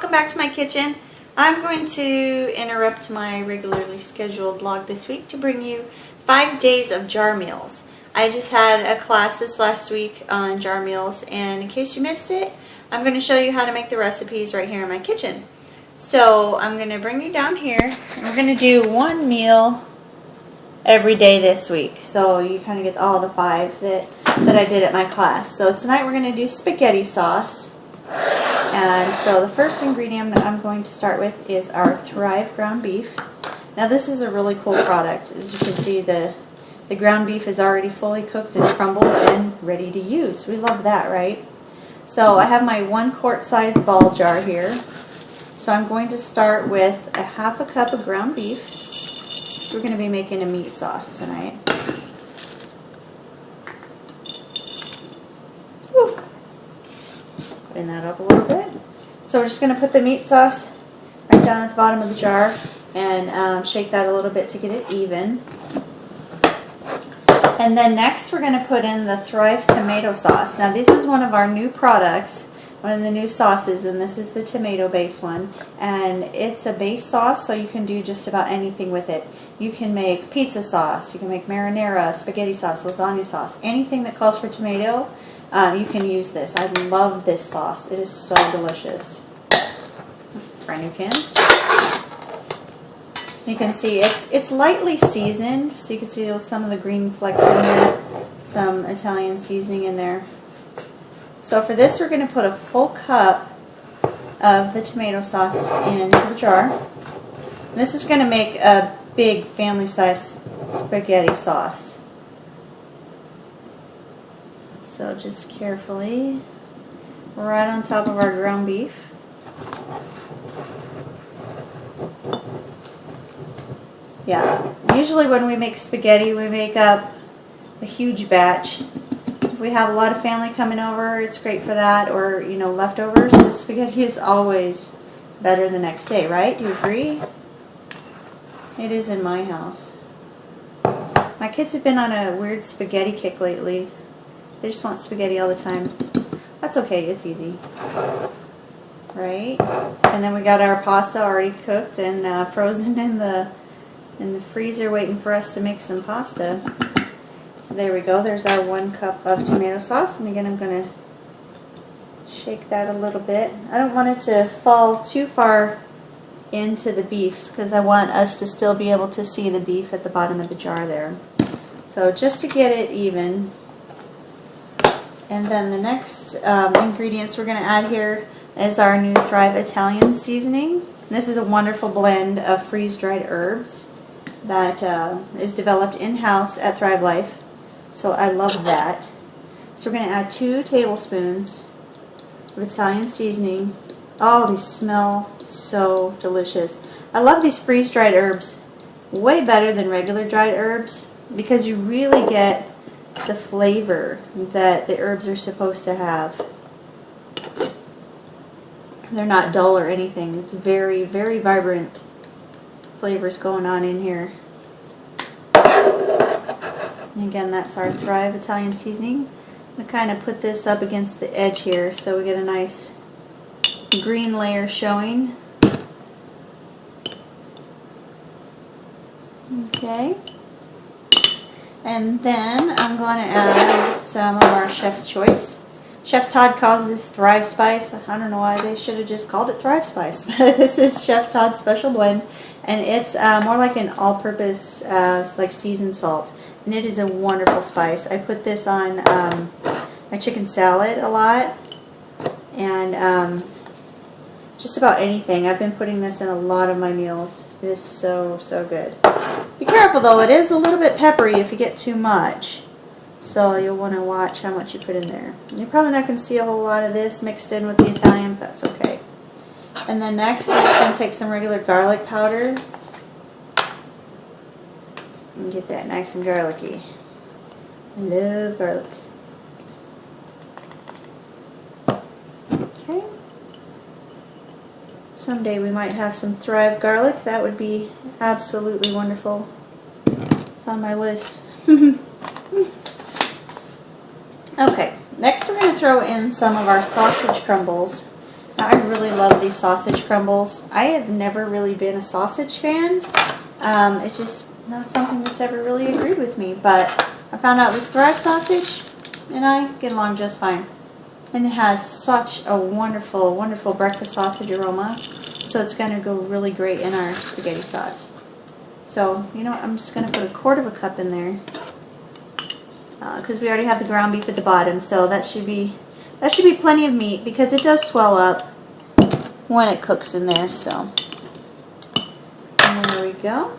welcome back to my kitchen. I'm going to interrupt my regularly scheduled vlog this week to bring you 5 days of jar meals. I just had a class this last week on jar meals, and in case you missed it, I'm going to show you how to make the recipes right here in my kitchen. So I'm going to bring you down here. We're going to do one meal every day this week, so you kind of get all the 5 that I did at my class. So tonight we're going to do spaghetti sauce. And so the first ingredient I'm going to start with is our Thrive ground beef. Now this is a really cool product. As you can see, the ground beef is already fully cooked and crumbled and ready to use. We love that, right? So I have my 1 quart size ball jar here. So I'm going to start with a 1/2 cup of ground beef. We're going to be making a meat sauce tonight. Woo. Clean that up a little bit. So we're just going to put the meat sauce right down at the bottom of the jar and shake that a little bit to get it even. And then next we're going to put in the Thrive tomato sauce. Now this is one of our new products, one of the new sauces, and this is the tomato based one. And it's a base sauce, so you can do just about anything with it. You can make pizza sauce, you can make marinara, spaghetti sauce, lasagna sauce, anything that calls for tomato. You can use this. I love this sauce. It is so delicious. Brand new can. You can see it's lightly seasoned, so you can see some of the green flecks in there, some Italian seasoning in there. So for this, we're going to put a full cup of the tomato sauce into the jar. This is going to make a big family-size spaghetti sauce. So just carefully, right on top of our ground beef. Yeah, usually when we make spaghetti, we make up a huge batch. If we have a lot of family coming over, it's great for that, or, you know, leftovers. The spaghetti is always better the next day, right? Do you agree? It is in my house. My kids have been on a weird spaghetti kick lately. They just want spaghetti all the time. That's okay, it's easy. Right? And then we got our pasta already cooked and frozen in the freezer waiting for us to make some pasta. So there we go. There's our 1 cup of tomato sauce. And again, I'm going to shake that a little bit. I don't want it to fall too far into the beef because I want us to still be able to see the beef at the bottom of the jar there. So just to get it even. And then the next ingredients we're going to add here is our new Thrive Italian seasoning. This is a wonderful blend of freeze-dried herbs that is developed in-house at Thrive Life. So I love that. So we're going to add 2 tablespoons of Italian seasoning. Oh, these smell so delicious. I love these freeze-dried herbs way better than regular dried herbs because you really get the flavor that the herbs are supposed to have. They're not dull or anything. It's very, very vibrant flavors going on in here. And again, that's our Thrive Italian seasoning. I'm going to kind of put this up against the edge here so we get a nice green layer showing. Okay. And then I'm going to add some of our Chef's Choice. Chef Todd calls this Thrive Spice. I don't know why they should have just called it Thrive Spice. This is Chef Todd's special blend, and it's more like an all-purpose like seasoned salt, and it is a wonderful spice. I put this on my chicken salad a lot, and just about anything. I've been putting this in a lot of my meals. It is so, so good. Be careful though, it is a little bit peppery if you get too much. So you'll want to watch how much you put in there. You're probably not going to see a whole lot of this mixed in with the Italian, but that's okay. And then next we're just going to take some regular garlic powder and get that nice and garlicky. I love garlic. Okay. Someday we might have some Thrive garlic. That would be absolutely wonderful. It's on my list. Okay, next we're going to throw in some of our sausage crumbles. I really love these sausage crumbles. I have never really been a sausage fan. It's just not something that's ever really agreed with me. But I found out this Thrive sausage and I get along just fine. And it has such a wonderful, wonderful breakfast sausage aroma. So it's going to go really great in our spaghetti sauce. So, you know what, I'm just going to put 1/4 cup in there. Because we already have the ground beef at the bottom. So that should be plenty of meat because it does swell up when it cooks in there. So, and there we go.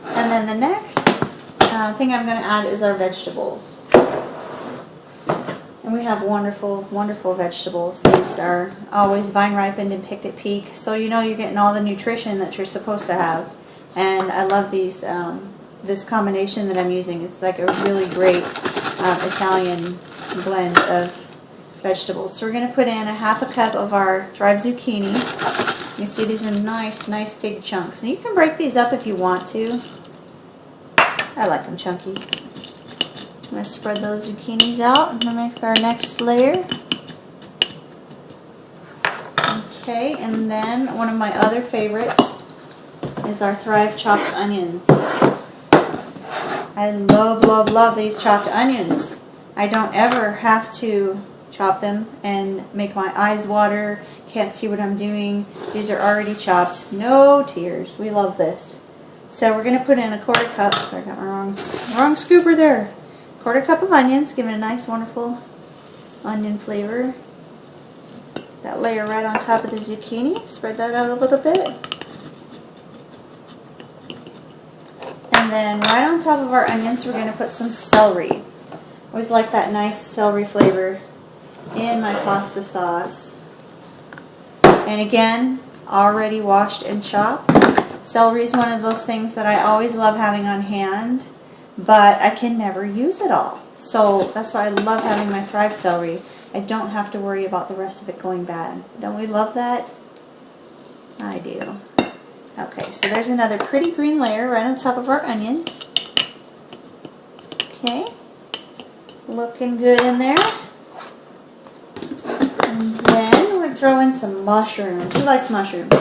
And then the next thing I'm going to add is our vegetables. And we have wonderful, wonderful vegetables. These are always vine ripened and picked at peak, so you know you're getting all the nutrition that you're supposed to have. And I love these, this combination that I'm using. It's like a really great Italian blend of vegetables. So we're going to put in 1/2 cup of our Thrive zucchini. You see these are nice, nice big chunks. And you can break these up if you want to. I like them chunky. I'm going to spread those zucchinis out and then make our next layer. Okay, and then one of my other favorites is our Thrive chopped onions. I love, love, love these chopped onions. I don't ever have to chop them and make my eyes water, can't see what I'm doing. These are already chopped. No tears. We love this. So we're going to put in 1/4 cup. Sorry, I got my wrong scooper there. 1/4 cup of onions, give it a nice, wonderful onion flavor. That layer right on top of the zucchini. Spread that out a little bit. And then right on top of our onions, we're going to put some celery. Always like that nice celery flavor in my pasta sauce. And again, already washed and chopped. Celery is one of those things that I always love having on hand, but I can never use it all. So that's why I love having my Thrive celery. I don't have to worry about the rest of it going bad. Don't we love that? I do. Okay, so there's another pretty green layer right on top of our onions. Okay, looking good in there. And then we're throwing some mushrooms. Who likes mushrooms?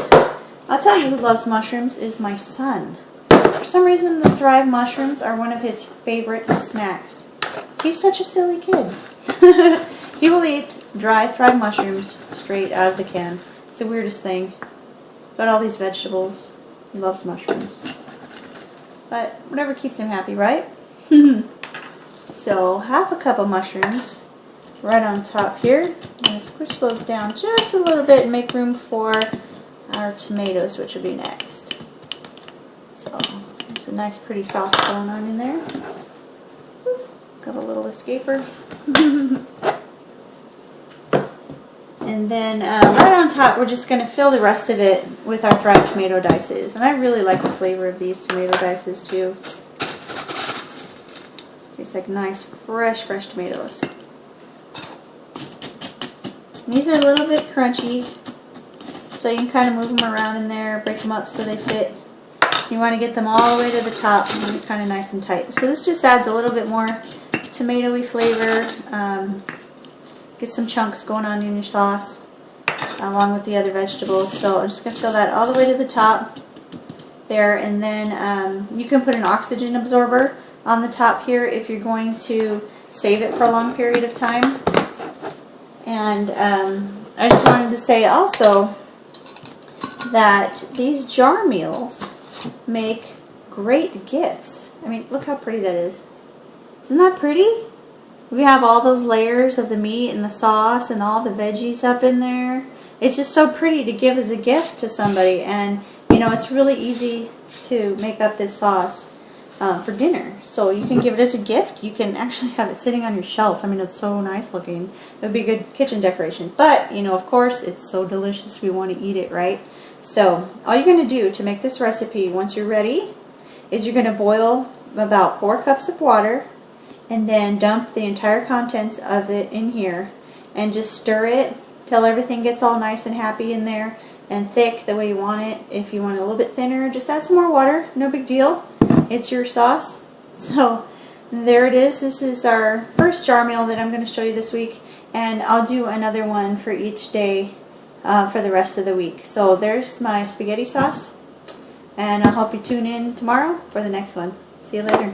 I'll tell you who loves mushrooms is my son. For some reason, the Thrive mushrooms are one of his favorite snacks. He's such a silly kid. He will eat dry Thrive mushrooms straight out of the can. It's the weirdest thing. Got all these vegetables. He loves mushrooms. But whatever keeps him happy, right? So 1/2 cup of mushrooms right on top here. I'm going to squish those down just a little bit and make room for our tomatoes, which will be next. So there's a nice pretty sauce going on in there. Got a little escaper. And then right on top, we're just going to fill the rest of it with our Thrive tomato dices. And I really like the flavor of these tomato dices too. Tastes like nice, fresh tomatoes. And these are a little bit crunchy, so you can kind of move them around in there, break them up so they fit. You want to get them all the way to the top and they're kind of nice and tight. So this just adds a little bit more tomatoey flavor. Get some chunks going on in your sauce along with the other vegetables. So I'm just going to fill that all the way to the top there, and then you can put an oxygen absorber on the top here if you're going to save it for a long period of time. And I just wanted to say also that these jar meals make great gifts. I mean, look how pretty that is. Isn't that pretty? We have all those layers of the meat and the sauce and all the veggies up in there. It's just so pretty to give as a gift to somebody. And, you know, it's really easy to make up this sauce for dinner. So you can give it as a gift. You can actually have it sitting on your shelf. I mean, it's so nice looking. It would be a good kitchen decoration. But, you know, of course, it's so delicious we want to eat it, right? So all you're going to do to make this recipe, once you're ready, is you're going to boil about 4 cups of water and then dump the entire contents of it in here and just stir it till everything gets all nice and happy in there and thick the way you want it. If you want it a little bit thinner, just add some more water. No big deal. It's your sauce. So there it is. This is our first jar meal that I'm going to show you this week. and I'll do another one for each day for the rest of the week. So there's my spaghetti sauce, and I'll help you tune in tomorrow for the next one. See you later.